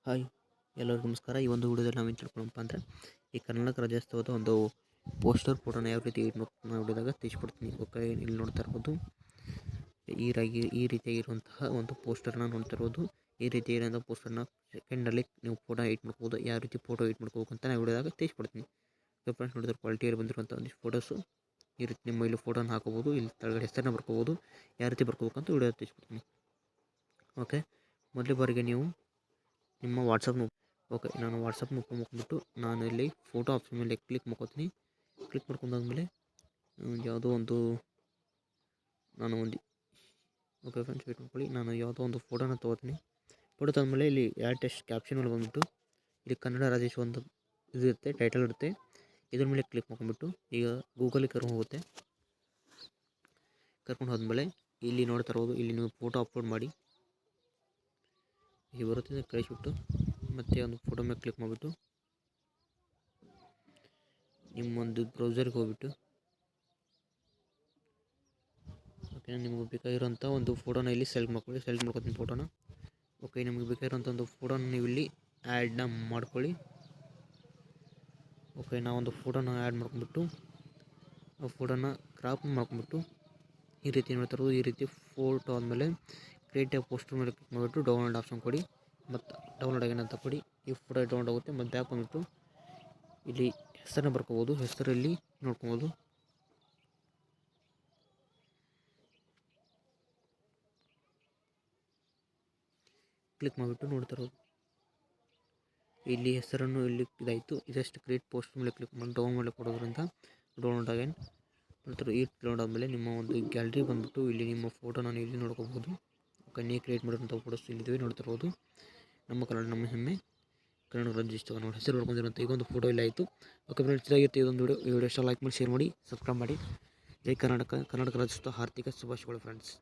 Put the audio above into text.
Hi, ಎಲ್ಲರಿಗೂ ನಮಸ್ಕಾರ. ಈ ಒಂದು ವಿಡಿಯೋದಲ್ಲಿ ನಾವೇನು ತಿಳ್ಕೊಳ್ಳೋಣಪ್ಪ ಅಂದರೆ, ಈ ಕರ್ನಾಟಕ ರಾಜ್ಯೋತ್ಸವದ ಒಂದು ಪೋಸ್ಟರ್ ಫೋಟೋನ ಯಾವ ರೀತಿ ನಾವು ವಿಡಿಯೋದಾಗ ತಿಳಿಸ್ಕೊಡ್ತೀನಿ. ಓಕೆ, ಇಲ್ಲಿ ನೋಡ್ತಾ ಇರ್ಬೋದು ಈ ರೀತಿಯಾಗಿರುವಂತಹ ಒಂದು ಪೋಸ್ಟರ್ನ ನೋಡ್ತಾ ಇರ್ಬೋದು. ಈ ರೀತಿಯಾಗಿರುವಂಥ ಪೋಸ್ಟರ್ನ ಸೆಕೆಂಡಲ್ಲಿ ನೀವು ಫೋಟೋ ಎಡಿಟ್ ಮಾಡ್ಬೋದು. ಯಾವ ರೀತಿ ಫೋಟೋ ಎಡಿಟ್ ಮಾಡ್ಕೋಬೇಕು ಅಂತ ನಾನು ವಿಡಿಯೋದಾಗ ತಿಳಿಸ್ಕೊಡ್ತೀನಿ. ಫ್ರೆಂಡ್ಸ್, ನೋಡಿದ್ರೆ ಕ್ವಾಲಿಟಿಯಲ್ಲಿ ಬಂದಿರುವಂಥ ಒಂದಿಷ್ಟು ಫೋಟೋಸು ಈ ರೀತಿ ನಿಮ್ಮ ಇಲ್ಲಿ ಫೋಟೋನ ಹಾಕೋಬೋದು. ಇಲ್ಲಿ ಕೆಳಗಡೆ ಹೆಸರನ್ನ ಬರ್ಕೋಬೋದು. ಯಾವ ರೀತಿ ಬರ್ಕೋಬೇಕು ಅಂತ ವಿಡಿಯೋ ತಿಳಿಸ್ಕೊಡ್ತೀನಿ. ಓಕೆ, ಮೊದಲ ಬಾರಿಗೆ ನೀವು ನಿಮ್ಮ ವಾಟ್ಸಪ್ನ ನಾನು ವಾಟ್ಸಪ್ನ ಓಪನ್ ಮಾಡ್ಕೊಂಡ್ಬಿಟ್ಟು ನಾನು ಇಲ್ಲಿ ಫೋಟೋ ಆಪ್ಷನ್ ಮೇಲೆ ಕ್ಲಿಕ್ ಮಾಡ್ಕೋತೀನಿ. ಕ್ಲಿಕ್ ಮಾಡ್ಕೊಂಡಾದ್ಮೇಲೆ ಯಾವುದೋ ಒಂದು ಓಕೆ ಫ್ರೆಂಡ್ಸ್, ವೇಟ್ ಮಾಡ್ಕೊಳ್ಳಿ. ನಾನು ಯಾವುದೋ ಒಂದು ಫೋಟೋನ ತೊಗೋತೀನಿ. ಫೋಟೋ ತಂದಮೇಲೆ ಇಲ್ಲಿ ಆ್ಯಡ್ ಟೆಕ್ಸ್ಟ್ ಕ್ಯಾಪ್ಷನ್ ಮೇಲೆ ಬಂದುಬಿಟ್ಟು ಇಲ್ಲಿ ಕನ್ನಡ ರಾಜ್ಯೋತ್ಸವ ಒಂದು ಇರುತ್ತೆ, ಟೈಟಲ್ ಇರುತ್ತೆ. ಇದ್ರ ಮೇಲೆ ಕ್ಲಿಕ್ ಮಾಡ್ಕೊಂಡ್ಬಿಟ್ಟು ಈಗ ಗೂಗಲಿಗೆ ಕರ್ಕೊಂಡು ಹೋದ್ಮೇಲೆ ಇಲ್ಲಿ ನೋಡ್ತಾ ಇರ್ಬೋದು. ಇಲ್ಲಿ ನೀವು ಫೋಟೋ ಅಪ್ಲೋಡ್ ಮಾಡಿ ಇಲ್ಲಿ ಬರುತ್ತೆ, ಕಳಿಸ್ಬಿಟ್ಟು ಮತ್ತೆ ಒಂದು ಫೋಟೋ ಮೇಲೆ ಕ್ಲಿಕ್ ಮಾಡಿಬಿಟ್ಟು ನಿಮ್ಮೊಂದು ಬ್ರೌಸರ್ಗೆ ಹೋಗ್ಬಿಟ್ಟು ಓಕೆ, ನಿಮಗೆ ಬೇಕಾಗಿರೋಂಥ ಒಂದು ಫೋಟೋನ ಇಲ್ಲಿ ಸೆಲೆಕ್ಟ್ ಮಾಡ್ಕೊತೀನಿ ಫೋಟೋನ. ಓಕೆ, ನಿಮಗೆ ಬೇಕಾಗಿರೋಂಥ ಒಂದು ಫೋಟೋನ ನೀವು ಇಲ್ಲಿ ಆ್ಯಡ್ನ ಮಾಡ್ಕೊಳ್ಳಿ. ಓಕೆ, ನಾವೊಂದು ಫೋಟೋನ ಆ್ಯಡ್ ಮಾಡ್ಕೊಂಡ್ಬಿಟ್ಟು ಆ ಫೋಟೋನ ಕ್ರಾಪ್ ಮಾಡ್ಕೊಂಡ್ಬಿಟ್ಟು ಈ ರೀತಿ ನೋಡ್ತಾ ಇರೋದು. ಈ ರೀತಿ ಫೋಟೋ ಆದಮೇಲೆ ಕ್ರಿಯೇಟ್ ಎ ಪೋಸ್ಟರ್ ಮೇಲೆ ಕ್ಲಿಕ್ ಮಾಡಿಬಿಟ್ಟು ಡೌನ್ಲೋಡ್ ಆಪ್ಷನ್ ಕೊಡಿ. ಮತ್ತು ಡೌನ್ಲೋಡ್ ಆಗಿನಂತ ಕೊಡಿ. ಈ ಫೋಟೋ ಡೌನ್ಲೋಡ್ ಆಗುತ್ತೆ. ಮತ್ತು ಬ್ಯಾಕ್ ಬಂದುಬಿಟ್ಟು ಇಲ್ಲಿ ಹೆಸರನ್ನ ಬರ್ಕೋಬೋದು. ಹೆಸರಲ್ಲಿ ನೋಡ್ಕೊಬೋದು. ಕ್ಲಿಕ್ ಮಾಡಿಬಿಟ್ಟು ನೋಡ್ತಾ ಇರೋದು ಇಲ್ಲಿ ಹೆಸರನ್ನು ಇಲ್ಲಿ ಇದಾಯಿತು. ಇದಷ್ಟು ಕ್ರಿಯೇಟ್ ಪೋಸ್ಟ್ ಮೇಲೆ ಕ್ಲಿಕ್ ಮಾಡಿ ಡೌನ್ ಮೇಲೆ ಕೊಡೋದ್ರಿಂದ ಡೌನ್ಲೋಡ್ ಆಗೇನು ನೋಡ್ತಾರೆ. ಈ ಡೌನ್ಲೋಡ್ ಆದಮೇಲೆ ನಿಮ್ಮ ಒಂದು ಗ್ಯಾಲರಿ ಬಂದುಬಿಟ್ಟು ಇಲ್ಲಿ ನಿಮ್ಮ ಫೋಟೋನ ನೀವು ಇಲ್ಲಿ ನೋಡ್ಕೋಬೋದು. ಓಕೆ, ನೀವು ಕ್ರಿಯೇಟ್ ಮಾಡಿರೋಂಥ ಫೋಟೋಸ್ ಇಲ್ಲಿದ್ದೀವಿ ನೋಡ್ತಿರ್ಬೋದು. ನಮ್ಮ ಹೆಮ್ಮೆ ಕನ್ನಡ ರಾಜ್ಯೋತ್ಸವ ನೋಡಿ ಹೆಸರು ಬರ್ಕೊಂಡಿರೋಂಥ ಈಗ ಒಂದು ಫೋಟೋ ಇಲ್ಲ ಆಯಿತು. ಓಕೆ ಫ್ರೆಂಡ್ಸ್, ಇದಾಗಿತ್ತು ಇದೊಂದು ವಿಡಿಯೋ ಇಷ್ಟ ಲೈಕ್ ಮಾಡಿ, ಶೇರ್ ಮಾಡಿ, ಸಬ್ಸ್ಕ್ರೈಬ್ ಮಾಡಿ. ಜೈ ಕರ್ನಾಟಕ ರಾಜ್ಯೋತ್ಸವ ಹಾರ್ದಿಕ ಶುಭಾಶಯಗಳು ಫ್ರೆಂಡ್ಸ್.